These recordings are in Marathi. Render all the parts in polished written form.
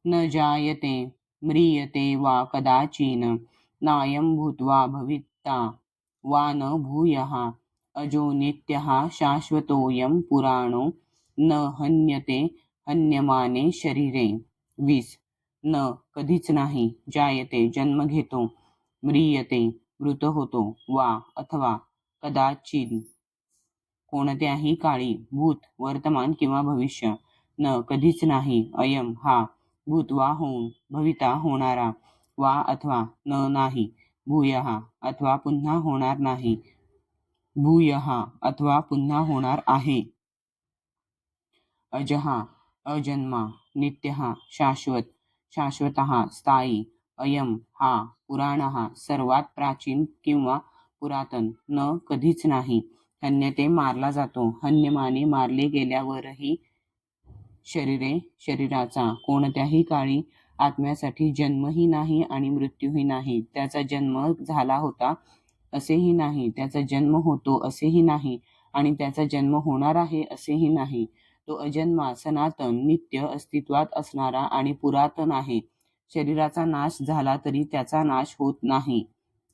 न जायते म्रियते वा कदाचिन नायं भूत्वा भविता वा न भूयः अजो नित्यः शाश्वतोऽयं पुराणो न हन्यते हन्यमाने शरीरे. 20. न कधीच नाही, जायते जन्म घेतो, म्रियते मृत होतो, वा अथवा कदाचिन कोणत्याही काळी, भूत वर्तमान किंवा भविष्य, न कधीच नाही, अयम हा, भूतवा होऊन, भविता होणारा, वा अथवा न नाही, भूयः अथवा पुन्हा होणार नाही, भूयः अथवा पुन्हा होणार आहे. अजहा अजन्मा, नित्यः शाश्वत, शाश्वतः स्थायी, अयम हा, पुराणः सर्वात प्राचीन किंवा पुरातन, न कधीच नाही, हन्यते मारला जातो, हन्यमाने मारले गेल्यावरही, शरीरे शरीराचा कोणत्याही काळी, आत्म्यासाठी जन्मही नाही आणि मृत्यूही नाही. त्याचा जन्म झाला होता असेही नाही, त्याचा जन्म होतो असेही नाही आणि त्याचा जन्म होणार आहे असेही नाही. तो अजन्मा, सनातन, नित्य अस्तित्वात असणारा आणि पुरातन आहे. शरीराचा नाश झाला तरी त्याचा नाश होत नाही.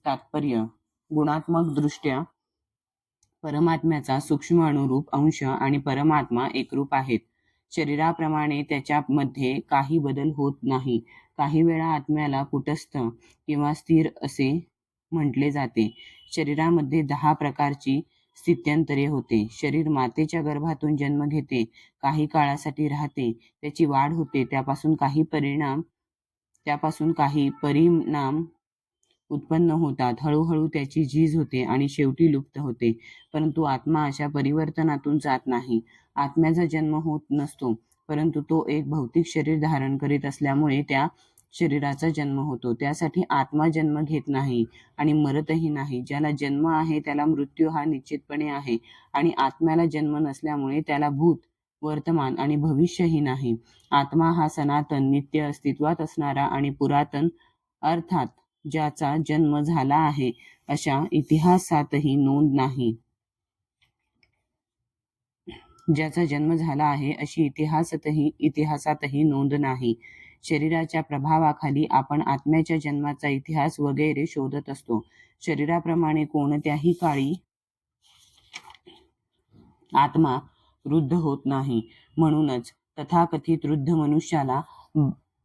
तात्पर्य: गुणात्मक दृष्ट्या परमात्म्याचा सूक्ष्म अनुरूप अंश आणि परमात्मा एकरूप आहेत. शरीराप्रमाणे त्याच्यामध्ये काही बदल होत नाही. काही वेळा आत्म्याला कुटस्थ किंवा स्थिर असे म्हटले जाते. शरीरामध्ये 10 प्रकारची स्थित्यंतरे होते. शरीर मातेच्या गर्भातून जन्म घेते, काही काळासाठी राहते, त्याची वाढ होते, त्यापासून काही परिणाम उत्पन्न होतात, हळूहळू त्याची झीज होते आणि शेवटी लुप्त होते. परंतु आत्मा अशा परिवर्तनातून जात नाही. आत्म्याचा जन्म होत नसतो, परंतु तो एक भौतिक शरीर धारण करीत असल्यामुळे त्या शरीराचा जन्म होतो. त्यासाठी आत्मा जन्म घेत नाही आणि मरतही नाही. ज्याला जन्म आहे त्याला मृत्यू हा निश्चितपणे आहे आणि आत्म्याला जन्म नसल्यामुळे त्याला भूत, वर्तमान आणि भविष्यही नाही. आत्मा हा सनातन, नित्य अस्तित्वात असणारा आणि पुरातन, अर्थात ज्याचा जन्म झाला आहे अशा इतिहासातही नोंद नाही. ज्याचा जन्म झाला आहे अशी इतिहासातही नोंद नाही. शरीराच्या प्रभावाखाली आपण आत्म्याच्या जन्माचा इतिहास वगैरे शोधत असतो. शरीराप्रमाणे कोणत्याही काळी आत्मा वृद्ध होत नाही. म्हणूनच तथाकथित वृद्ध मनुष्याला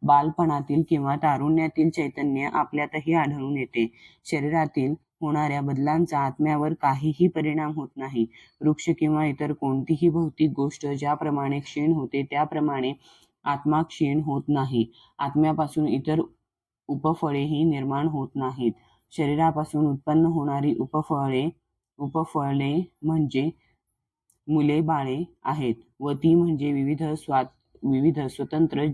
बालपणातील किंवा तारुण्यातील चैतन्य आपल्यातही आढळून येते. शरीरातील होणाऱ्या बदलांचा आत्म्यावर काहीही परिणाम होत नाही. वृक्ष किंवा इतर कोणतीही भौतिक गोष्ट ज्याप्रमाणे क्षीण होते त्याप्रमाणे आत्मा क्षीण होत नाही. आत्म्यापासून इतर उपफळेही निर्माण होत नाहीत. शरीरापासून उत्पन्न होणारी उपफळे म्हणजे मुले बाळे आहेत व ती म्हणजे विविध स्वतंत्र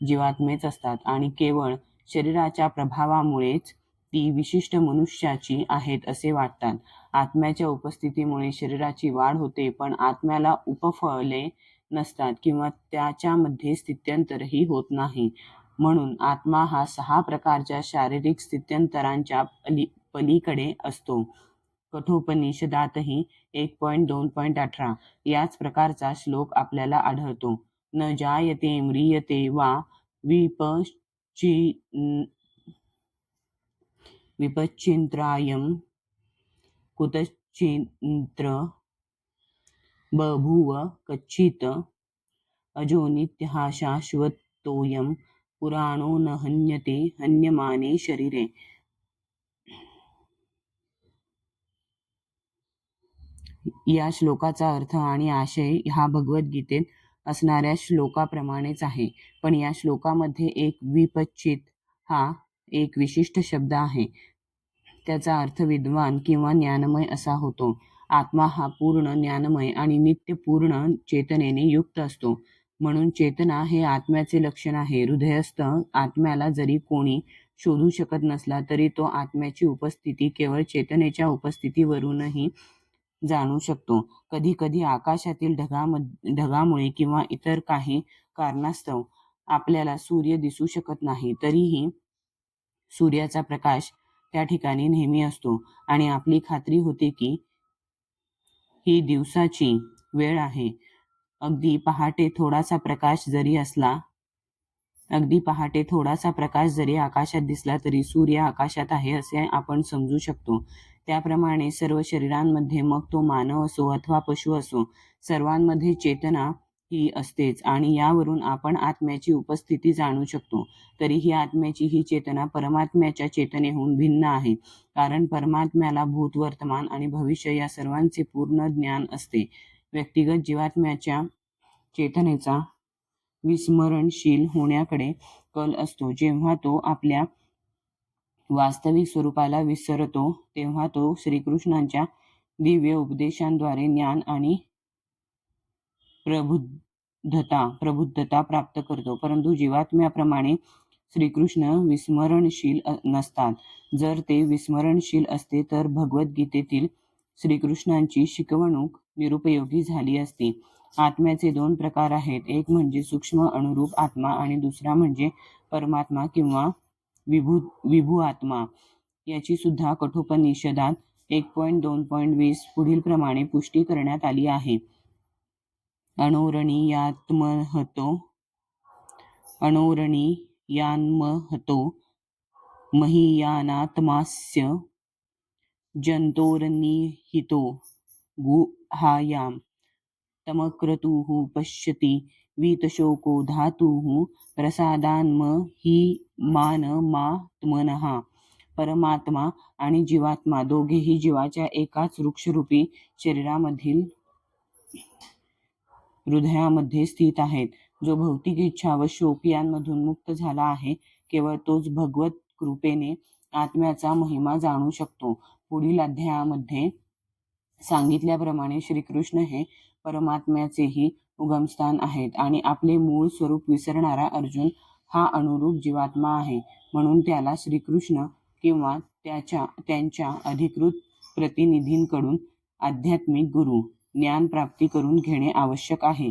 जीवात्मेच असतात आणि केवळ शरीराच्या प्रभावामुळेच ती विशिष्ट मनुष्याची आहेत असे वाटतात. आत्म्याच्या उपस्थितीमुळे शरीराची वाढ होते, पण आत्म्याला उपफळे नसतात किंवा त्याच्यामध्ये स्थित्यंतरही होत नाही. म्हणून आत्मा हा 6 प्रकारच्या शारीरिक स्थित्यंतरांच्या पलीकडे असतो. कठोपनिषदातही 1.2.18 याच प्रकारचा श्लोक आपल्याला आढळतो. न जायते म्रियते वा विपश्चिन्त्रायं कुतश्चिन्त्र बभूव कच्चित् अजो नित्यः शाश्वतोऽयं पुराणो न हन्यते हन्यमाने शरीरे. या श्लोकाचा अर्थ आणि आशय हा भगवद्गीतेत असणाऱ्या श्लोकाप्रमाणेच आहे, पण या श्लोकामध्ये एक विपच्चित हा एक विशिष्ट शब्द आहे. त्याचा अर्थ विद्वान किंवा ज्ञानमय असा होतो. आत्मा हा पूर्ण ज्ञानमय आणि नित्य पूर्ण चेतनेने युक्त असतो. म्हणून चेतना हे आत्म्याचे लक्षण आहे. हृदयस्थ आत्म्याला जरी कोणी शोधू शकत नसला तरी तो आत्म्याची उपस्थिती केवळ चेतनेच्या उपस्थितीवरूनही जाणू शकतो. कधी कधी आकाशातील ढगामुळे किंवा इतर काही कारणास्तव आपल्याला सूर्य दिसू शकत नाही, तरीही सूर्याचा प्रकाश त्या ठिकाणी नेहमी असतो आणि आपली खात्री होते की ही दिवसाची वेळ आहे. अगदी पहाटे थोडासा प्रकाश जरी असला अगदी पहाटे थोडासा प्रकाश जरी आकाशात दिसला तरी सूर्य आकाशात आहे असे आपण समजू शकतो. त्याप्रमाणे सर्व शरीरांमध्ये, मग तो मानव असो अथवा पशु असो, सर्वांमध्ये चेतना ही असतेच आणि यावरून आपण आत्म्याची उपस्थिती जाणू शकतो. तरीही आत्म्याची ही चेतना परमात्म्याच्या चेतनेहून भिन्न आहे, कारण परमात्म्याला भूत, वर्तमान आणि भविष्य या सर्वांचे पूर्ण ज्ञान असते. व्यक्तिगत जीवात्म्याच्या चेतनेचा विस्मरणशील होण्याकडे कल असतो. जेव्हा तो आपल्या वास्तविक स्वरूपाला विसरतो तेव्हा तो श्रीकृष्णांच्या दिव्य उपदेशांद्वारे ज्ञान आणि प्रबुद्धता प्राप्त करतो. परंतु जीवात्म्याप्रमाणे श्रीकृष्ण विस्मरणशील नसतात. जर ते विस्मरणशील असते तर भगवद्गीतेतील श्रीकृष्णांची शिकवणूक निरुपयोगी झाली असती. आत्म्याचे 2 प्रकार आहेत. एक म्हणजे सूक्ष्म अणुरूप आत्मा आणि दुसरा म्हणजे परमात्मा किंवा विभू आत्मा. याची सुद्धा कठोपनिषदात 1.2.20 पुढील प्रमाणे पुष्टी करण्यात आली आहे. अणोरणीयान्महतो महीयानात्मास्य जन्तोर्निहितो गुहायां तमक्रतुः पश्यति वीतशोको धातुः प्रसादान्महीमानमात्मनः. परमात्मा आणि जीवात्मा दोघेही जीवाच्या एकाच वृक्षरूपी शरीरामधील हृदयामध्ये स्थित आहेत. जो भौतिक इच्छा व शोक यांमधून मुक्त झाला आहे, केवळ तोच भगवत कृपेने आत्म्याचा महिमा जाणू शकतो. पुढील अध्यायामध्ये सांगितल्याप्रमाणे श्रीकृष्ण हे परमात्म्याचेही उगमस्थान आहेत आणि आपले मूळ स्वरूप विसरणारा अर्जुन हा अणुरूप जीवात्मा आहे. म्हणून त्याला श्रीकृष्ण किंवा त्यांच्या अधिकृत प्रतिनिधींकडून आध्यात्मिक गुरु ज्ञान प्राप्ती करून घेणे आवश्यक आहे.